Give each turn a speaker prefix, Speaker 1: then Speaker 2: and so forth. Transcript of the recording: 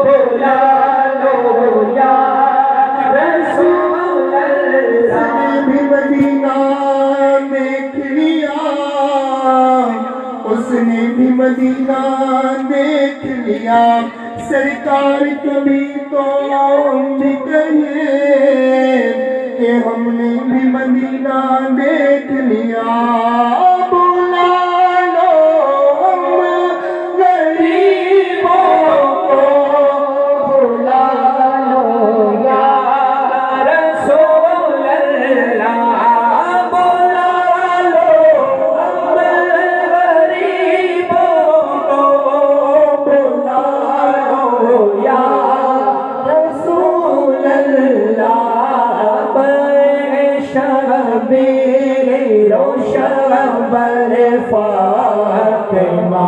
Speaker 1: بلا لو یا رسول اللہ، بھی مدینہ دیکھ لیا، اس نے بھی مدینہ دیکھ لیا، سرکار کبھی تو بھی کہیں کہ ہم نے بھی مدینہ دیکھ لیا، بلا لو ہم غریبوں کو، بلا لو یا رسول اللہ، بلا لو ہم غریبوں کو، بلا لو یا رسول اللہ، شبیر و شبر فاطمہ